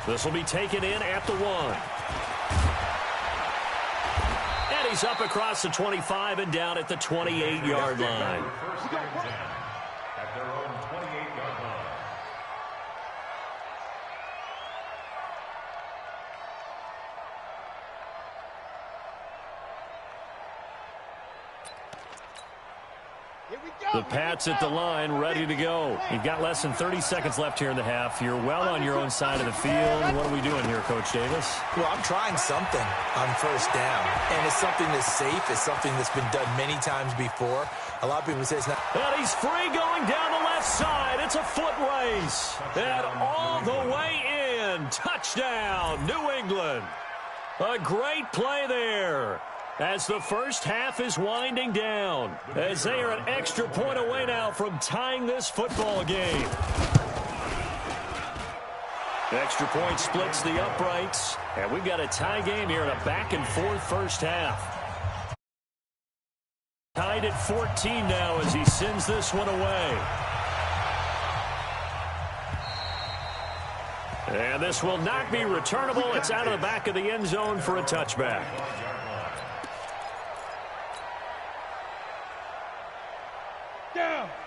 This will be taken in at the 1. And he's up across the 25 and down at the 28-yard line. First and 10 at their own 28-yard line. The Pats at the line, ready to go. You've got less than 30 seconds left here in the half. You're well on your own side of the field. What are we doing here, Coach Davis? Well, I'm trying something on first down, and it's something that's safe. It's something that's been done many times before. A lot of people say it's not. And he's free going down the left side. It's a foot race. And all the way in. Touchdown, New England. A great play there. As the first half is winding down, as they are an extra point away now from tying this football game. Extra point splits the uprights, and we've got a tie game here in a back-and-forth first half. Tied at 14 now as he sends this one away. And this will not be returnable. It's out of the back of the end zone for a touchback.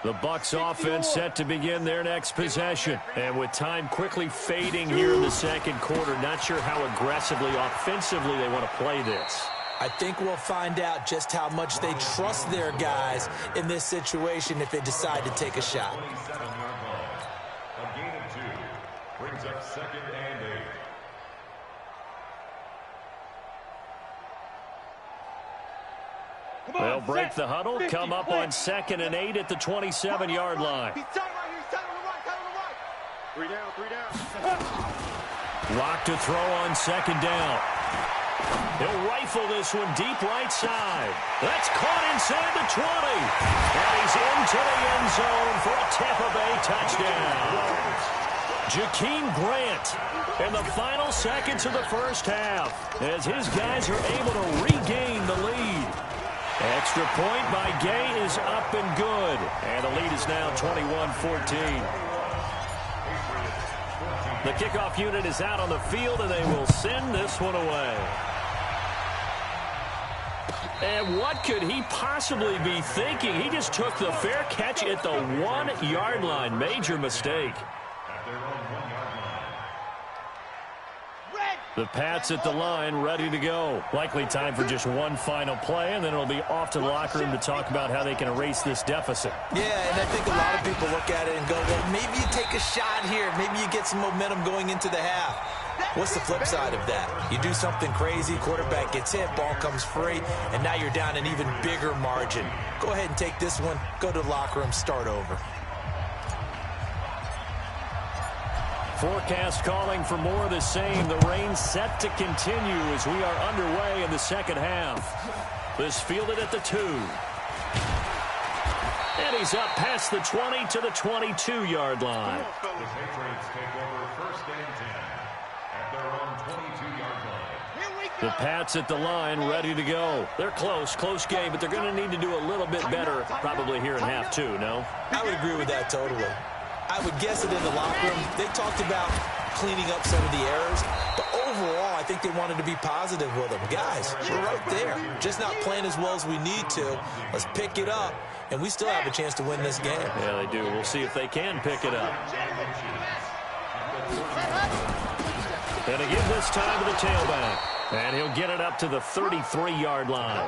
The Bucs offense set to begin their next possession. And with time quickly fading here in the second quarter, not sure how aggressively, offensively they want to play this. I think we'll find out just how much they trust their guys in this situation if they decide to take a shot. A gain of 2 brings up 2nd and 8. They'll break the huddle, come up on 2nd and 8 at the 27-yard line. Lock to throw on 2nd down. He'll rifle this one deep right side. That's caught inside the 20. And he's into the end zone for a Tampa Bay touchdown. Jakeem Grant in the final seconds of the first half as his guys are able to regain the lead. Extra point by Gay is up and good. And the lead is now 21-14. The kickoff unit is out on the field, and they will send this one away. And what could he possibly be thinking? He just took the fair catch at the 1-yard line. Major mistake. The Pats at the line, ready to go. Likely time for just one final play, and then it'll be off to the locker room to talk about how they can erase this deficit. Yeah, and I think a lot of people look at it and go, well, maybe you take a shot here. Maybe you get some momentum going into the half. What's the flip side of that? You do something crazy, quarterback gets hit, ball comes free, and now you're down an even bigger margin. Go ahead and take this one, go to the locker room, start over. Forecast calling for more of the same. The rain set to continue as we are underway in the second half. This fielded at the 2. And he's up past the 20 to the 22-yard line. The Patriots take over 1st and 10 at their own 22-yard line. The Pats at the line, ready to go. They're close game, but they're going to need to do a little bit better probably here in half 2, no? I would agree with that totally. I would guess it in the locker room. They talked about cleaning up some of the errors, but overall, I think they wanted to be positive with them. Guys, we're right there. Just not playing as well as we need to. Let's pick it up, and we still have a chance to win this game. Yeah, they do. We'll see if they can pick it up. And again this time to the tailback. And he'll get it up to the 33-yard line.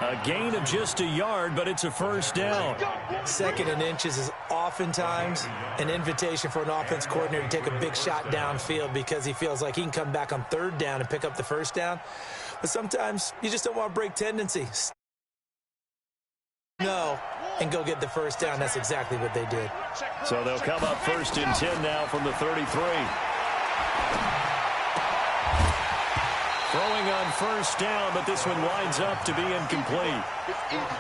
A gain of just a yard, but it's a first down. 2nd and inches is oftentimes an invitation for an offense coordinator to take a big shot downfield because he feels like he can come back on 3rd down and pick up the first down. But sometimes you just don't want to break tendency. No, and go get the first down. That's exactly what they did. So they'll come up 1st and 10 now from the 33. Throwing on first down, but this one winds up to be incomplete.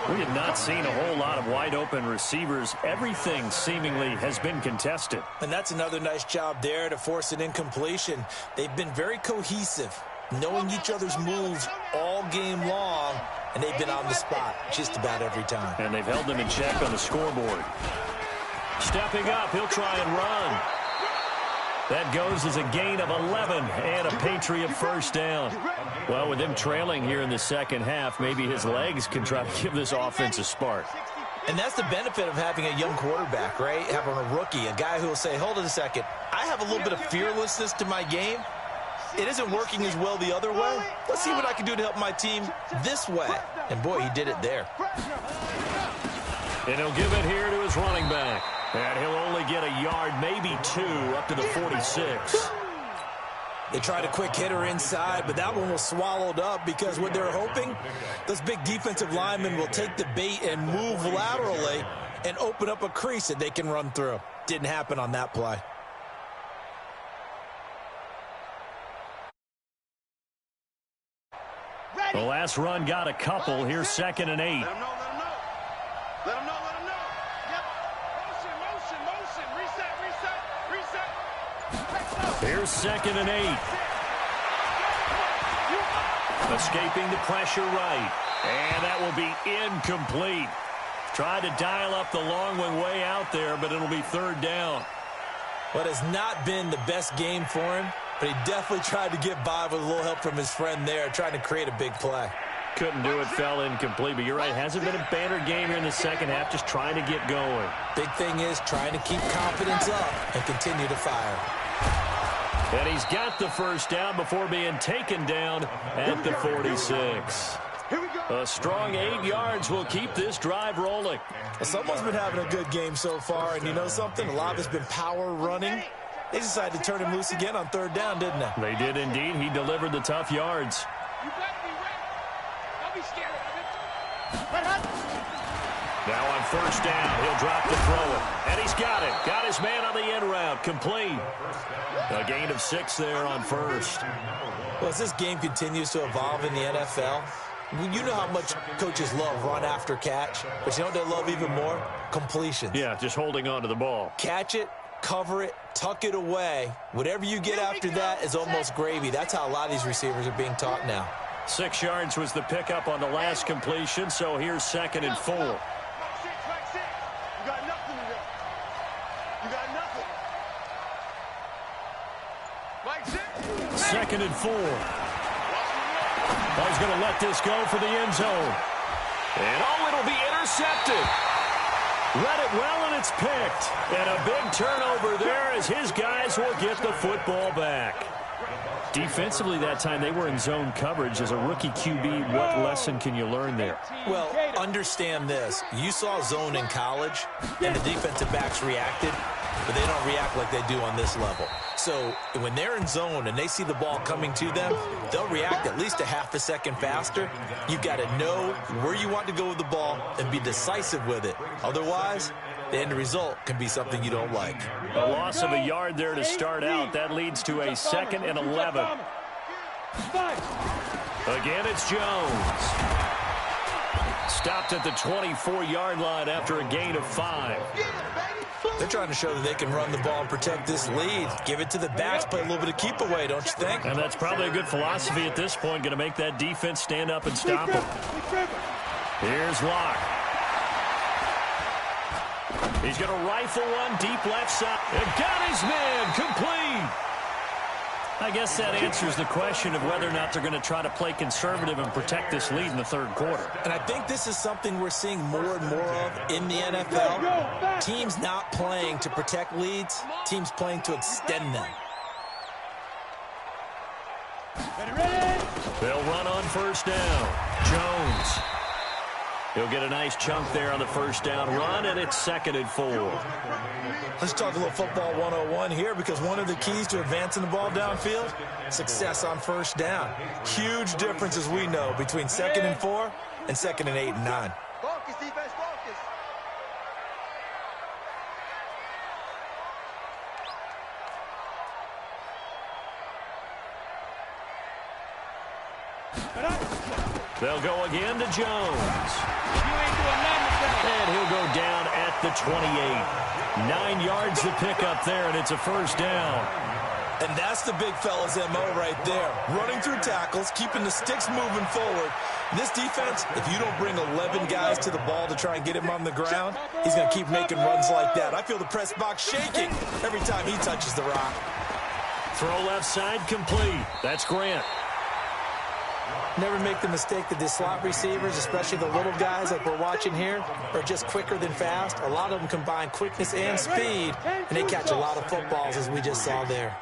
We have not seen a whole lot of wide-open receivers. Everything seemingly has been contested. And that's another nice job there to force an incompletion. They've been very cohesive, knowing each other's moves all game long, and they've been on the spot just about every time. And they've held them in check on the scoreboard. Stepping up, he'll try and run. That goes as a gain of 11 and a Patriot first down. Well, with him trailing here in the second half, maybe his legs can try to give this offense a spark. And that's the benefit of having a young quarterback, right? Having a rookie, a guy who will say, hold it a second, I have a little bit of fearlessness to my game. It isn't working as well the other way. Let's see what I can do to help my team this way. And, boy, he did it there. And he'll give it here to his running back. And he'll only get a yard, maybe 2, up to the 46. They tried a quick hitter inside, but that one was swallowed up because what they're hoping, those big defensive linemen will take the bait and move laterally and open up a crease that they can run through. Didn't happen on that play. The last run got a couple. Here's 2nd and 8. Let him know, let him know. Let him know, let him know. Yep. Motion. Reset. Here's 2nd and 8. Escaping the pressure right. And that will be incomplete. Tried to dial up the long one way out there, but it'll be 3rd down. What has not been the best game for him, but he definitely tried to get by with a little help from his friend there, trying to create a big play. Couldn't do it, fell incomplete, but you're right, hasn't been a banner game here in the second half, just trying to get going. Big thing is trying to keep confidence up and continue to fire. And he's got the first down before being taken down at the 46. A strong 8 yards will keep this drive rolling. Well, someone's been having a good game so far, and you know something? A lot of it's been power running. They decided to turn him loose again on 3rd down, didn't they? They did indeed. He delivered the tough yards. You better be ready. Don't be scared of it. Now on 1st down, he'll drop the throw. And he's got it. Got his man on the end route. Complete. A gain of 6 there on 1st. Well, as this game continues to evolve in the NFL, you know how much coaches love run after catch, but you know what they love even more? Completions. Yeah, just holding on to the ball. Catch it, cover it, tuck it away. Whatever you get after that is almost gravy. That's how a lot of these receivers are being taught now. 6 yards was the pickup on the last completion, so here's 2nd and 4. You got nothing to do. You got nothing. Like this. 2nd and 4. He's going to let this go for the end zone. And, it'll be intercepted. Read it well, and it's picked. And a big turnover there as his guys will get the football back. Defensively that time, they were in zone coverage. As a rookie QB, what lesson can you learn there? Well, understand this. You saw zone in college, and the defensive backs reacted, but they don't react like they do on this level. So when they're in zone and they see the ball coming to them, they'll react at least a half a second faster. You've got to know where you want to go with the ball and be decisive with it. Otherwise, the end result can be something you don't like. A loss of a yard there to start out. That leads to a 2nd and 11. Again, it's Jones. Stopped at the 24-yard line after a gain of 5. They're trying to show that they can run the ball and protect this lead. Give it to the backs, play a little bit of keep away, don't you think? And that's probably a good philosophy at this point, going to make that defense stand up and stop him. Here's Locke. He's going to rifle one deep left side. And got his man complete. I guess that answers the question of whether or not they're going to try to play conservative and protect this lead in the 3rd quarter. And I think this is something we're seeing more and more of in the NFL. Teams not playing to protect leads, teams playing to extend them. They'll run on 1st down. Jones. He'll get a nice chunk there on the 1st down run, and it's 2nd and 4. Let's talk a little football 101 here, because one of the keys to advancing the ball downfield, success on 1st down. Huge difference, as we know, between 2nd and 4 and 2nd and 8 and 9. Focus, defense, focus. They'll go again to Jones. And he'll go down at the 28. 9 yards to pick up there, and it's a 1st down. And that's the big fella's MO right there. Running through tackles, keeping the sticks moving forward. This defense, if you don't bring 11 guys to the ball to try and get him on the ground, he's going to keep making runs like that. I feel the press box shaking every time he touches the rock. Throw left side complete. That's Grant. Never make the mistake that the slot receivers, especially the little guys like we're watching here, are just quicker than fast. A lot of them combine quickness and speed, and they catch a lot of footballs, as we just saw there.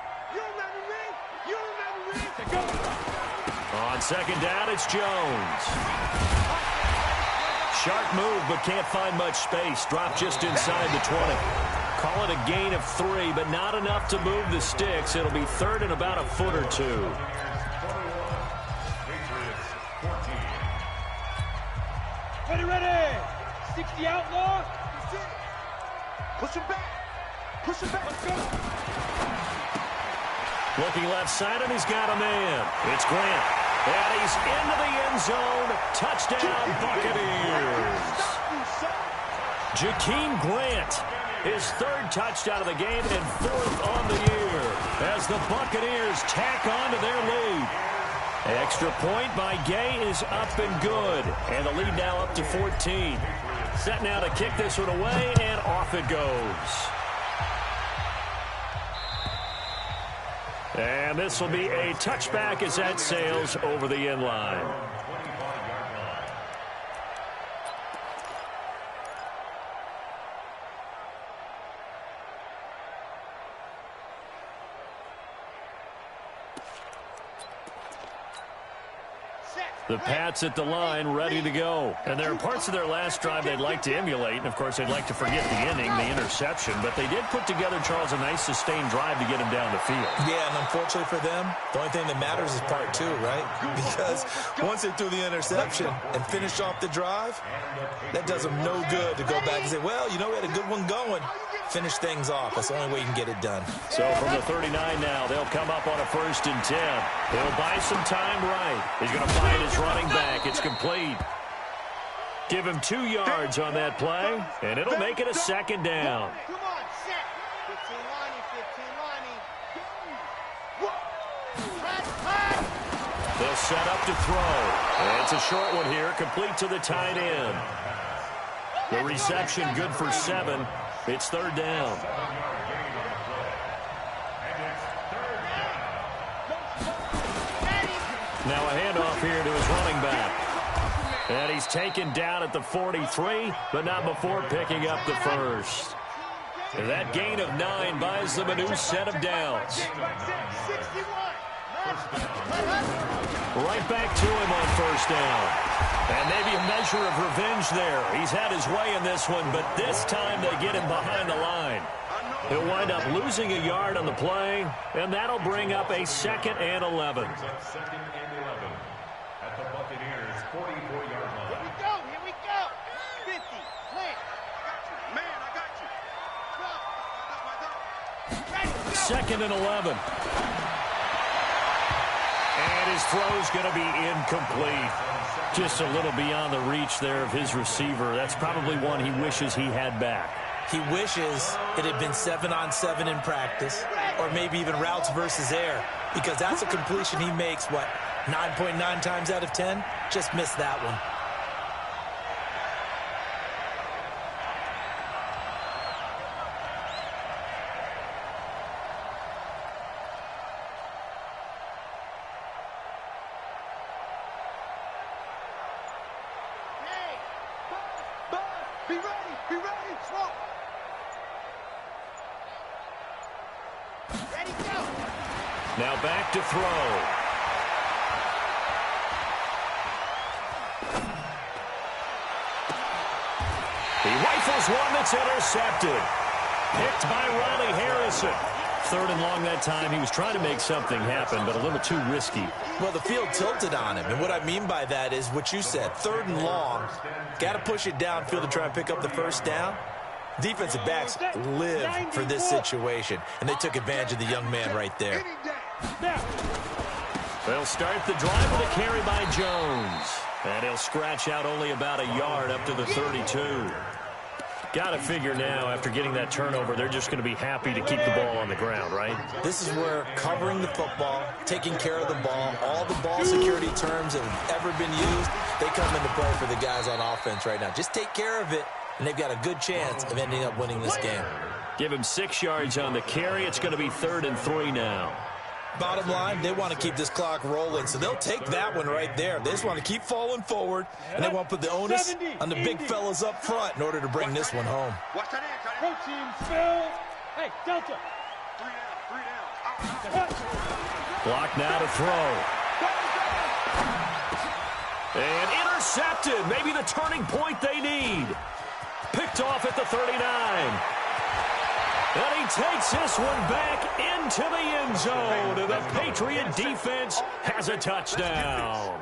On second down, it's Jones. Sharp move, but can't find much space. Drop just inside the 20. Call it a gain of 3, but not enough to move the sticks. It'll be third and about a foot or two. Ready. 60 outlaw. Push him back. Push him back. Let's go. Looking left side, and he's got a man. It's Grant. And he's into the end zone. Touchdown, Buccaneers. Jakeem Grant, his third touchdown of the game and fourth on the year as the Buccaneers tack on to their lead. Extra point by Gay is up and good. And the lead now up to 14. Set now to kick this one away, and off it goes. And this will be a touchback as that sails over the end line. The Pats at the line, ready to go. And there are parts of their last drive they'd like to emulate. And, of course, they'd like to forget the ending, the interception. But they did put together, Charles, a nice sustained drive to get him down the field. Yeah, and unfortunately for them, the only thing that matters is part 2, right? Because once they threw the interception and finished off the drive, that does them no good to go back and say, well, you know, we had a good one going. Finish things off. That's the only way you can get it done. So from the 39 now, they'll come up on a 1st and 10. He'll buy some time right. He's going to find his running back. It's complete. Give him 2 yards on that play, and it'll make it a 2nd down. Come on, set. 15 lining, 15 lining. They'll set up to throw. And it's a short one here, complete to the tight end. The reception good for 7. It's 3rd down. Now a handoff here to his running back. And he's taken down at the 43, but not before picking up the first. And that gain of 9 buys them a new set of downs. Right back to him on 1st down. And maybe a measure of revenge there. He's had his way in this one, but this time they get him behind the line. He'll wind up losing a yard on the play, and that'll bring up a 2nd and 11. 2nd and 11 at the Buccaneers' 44-yard line. Here we go. 50. Man, I got you. 2nd and 11. And his throw's going to be incomplete. Just a little beyond the reach there of his receiver. That's probably one he wishes he had back. He wishes it had been 7-on-7 in practice, or maybe even routes versus air, because that's a completion he makes, 9.9 times out of 10? Just missed that one. Be ready, throw. Ready, go. Now back to throw. He rifles one that's intercepted. Picked by Riley Harrison. 3rd and long that time. He was trying to make something happen, but a little too risky. Well, the field tilted on him, and what I mean by that is what you said, 3rd and long. Got to push it downfield to try and pick up the 1st down. Defensive backs live for this situation, and they took advantage of the young man right there. They'll start the drive with a carry by Jones. And he'll scratch out only about a yard up to the 32. Got to figure now, after getting that turnover, they're just going to be happy to keep the ball on the ground, right? This is where covering the football, taking care of the ball, all the ball security terms that have ever been used, they come into play for the guys on offense right now. Just take care of it, and they've got a good chance of ending up winning this game. Give him 6 yards on the carry. It's going to be 3rd and 3 now. Bottom line, they want to keep this clock rolling, so they'll take that one right there. They just want to keep falling forward, and they want to put the onus on the big fellas up front in order to bring this one home. Watch that in, Protein spill. Hey, Delta. 3 down. Block now to throw. And intercepted. Maybe the turning point they need. Picked off at the 39. And he takes this one back into the end zone. And the Patriot defense has a touchdown.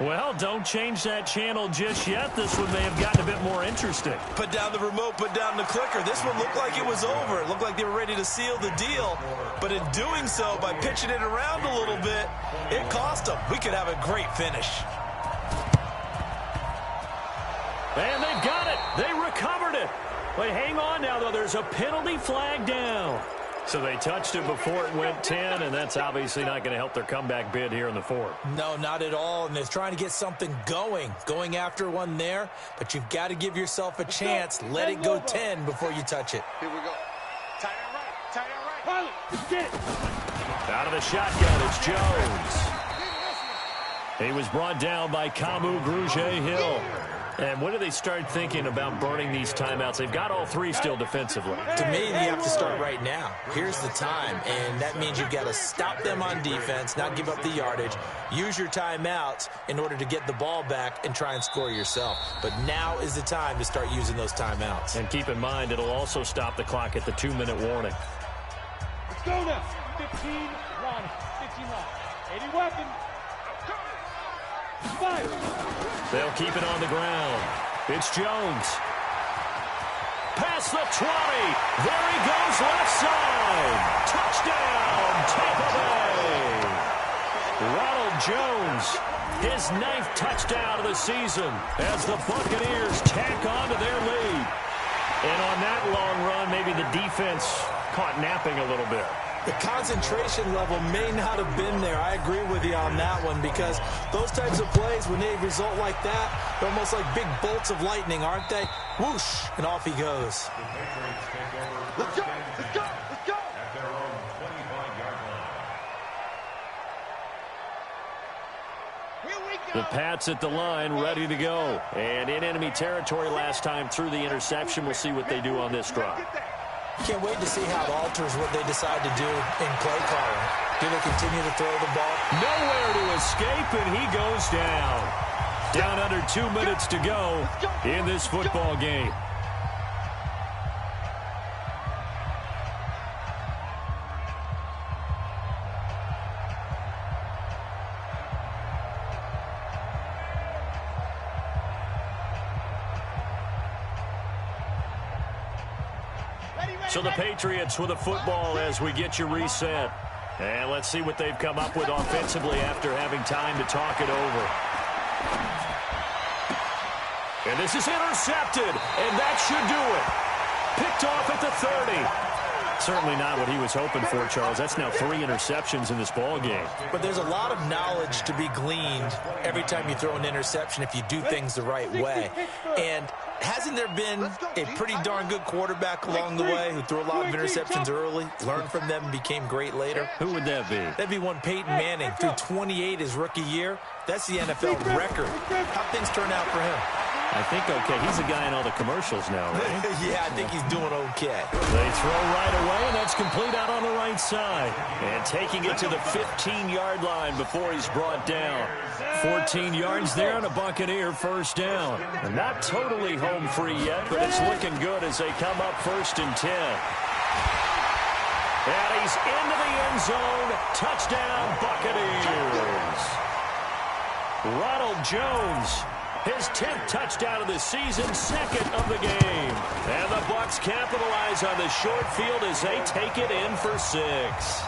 Well, don't change that channel just yet. This one may have gotten a bit more interesting. Put down the remote, put down the clicker. This one looked like it was over. It looked like they were ready to seal the deal. But in doing so, by pitching it around a little bit, it cost them. We could have a great finish. And they've got it. They recovered it. But hang on now, though. There's a penalty flag down. So they touched it before it went 10, and that's obviously not going to help their comeback bid here in the fourth. No, not at all, and they're trying to get something going after one there, but you've got to give yourself a chance. Let it go 10 before you touch it. Here we go. Tight end right. Tight end right. Pilot, let's get it. Out of the shotgun, it's Jones. He was brought down by Kamu Grugier-Hill. And when do they start thinking about burning these timeouts? They've got all three still defensively. To me, you have to start right now. Here's the time, and that means you've got to stop them on defense, not give up the yardage, use your timeouts in order to get the ball back and try and score yourself. But now is the time to start using those timeouts. And keep in mind, it'll also stop the clock at the 2-minute warning. Let's go now. 15 line. 15 line. 80 weapon. Fire. They'll keep it on the ground. It's Jones. Past the 20. There he goes left side. Touchdown, Tampa Bay. Ronald Jones, his 9th touchdown of the season as the Buccaneers tack on to their lead. And on that long run, maybe the defense caught napping a little bit. The concentration level may not have been there. I agree with you on that one, because those types of plays, when they result like that, they're almost like big bolts of lightning, aren't they? Whoosh, and off he goes. Let's go. Let's go. Let's go. At their own 25-yard line. Here we go. The Pats at the line, ready to go. And in enemy territory last time through the interception. We'll see what they do on this drive. Can't wait to see how it alters what they decide to do in play calling. Do they continue to throw the ball? Nowhere to escape, and he goes down. Down under 2 minutes to go in this football game. So the Patriots with a football as we get you reset. And let's see what they've come up with offensively after having time to talk it over. And this is intercepted, and that should do it. Picked off at the 30. Certainly not what he was hoping for, Charles. That's now 3 interceptions in this ball game. But there's a lot of knowledge to be gleaned every time you throw an interception if you do things the right way. And hasn't there been a pretty darn good quarterback along the way who threw a lot of interceptions early, learned from them, and became great later? Who would that be? That'd be one Peyton Manning, threw 28 his rookie year. That's the NFL record. How'd things turn out for him? I think okay. He's a guy in all the commercials now, right? Yeah, I think he's doing okay. They throw right away, and that's complete out on the right side. And taking it to the 15-yard line before he's brought down. 14 yards there on a Buccaneer first down. And not totally home free yet, but it's looking good as they come up 1st and 10. And he's into the end zone. Touchdown, Buccaneers. Ronald Jones, his 10th touchdown of the season, 2nd of the game. And the Bucs capitalize on the short field as they take it in for 6.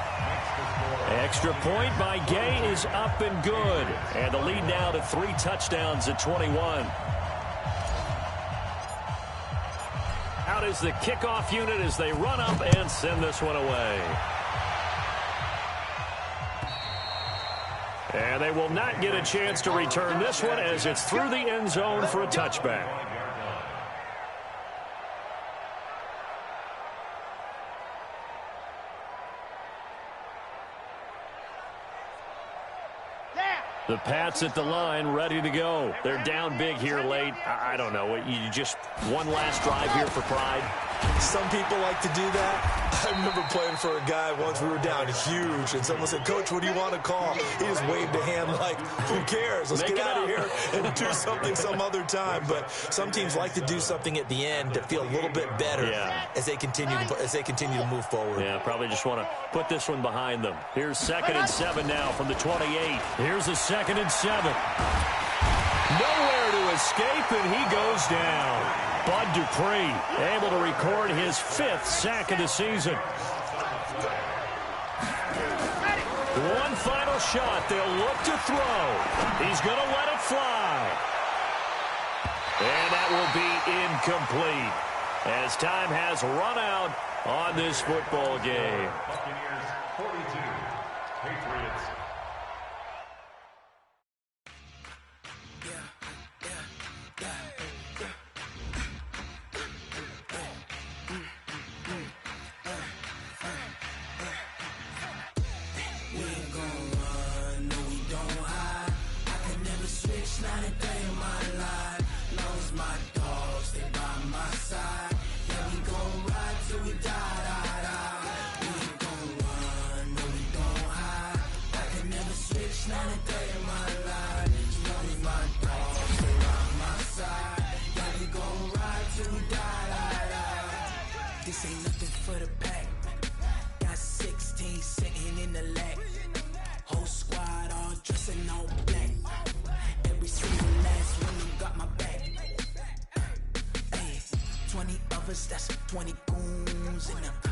Extra point by Gay is up and good. And the lead now to 3 touchdowns at 21. Out is the kickoff unit as they run up and send this one away. And they will not get a chance to return this one as it's through the end zone for a touchback. The Pats at the line, ready to go. They're down big here late. I don't know. You just one last drive here for pride. Some people like to do that. I remember playing for a guy once. We were down huge, and someone said, "Coach, what do you want to call?" He just waved a hand like, "Who cares? Let's get out of here and do something some other time." But some teams like to do something at the end to feel a little bit better as they continue to move forward. Yeah, probably just want to put this one behind them. Here's 2nd and 7 now from the 28. Here's a 2nd and 7. Nowhere to escape, and he goes down. Bud Dupree able to record his 5th sack of the season. One final shot. They'll look to throw. He's going to let it fly. And that will be incomplete as time has run out on this football game. Buccaneers 42, Patriots. This ain't nothing for the pack. Got 16 sitting in the lag. Whole squad all dressing all black. Every single last one of them got my back. Hey, 20 of us, that's 20 goons in the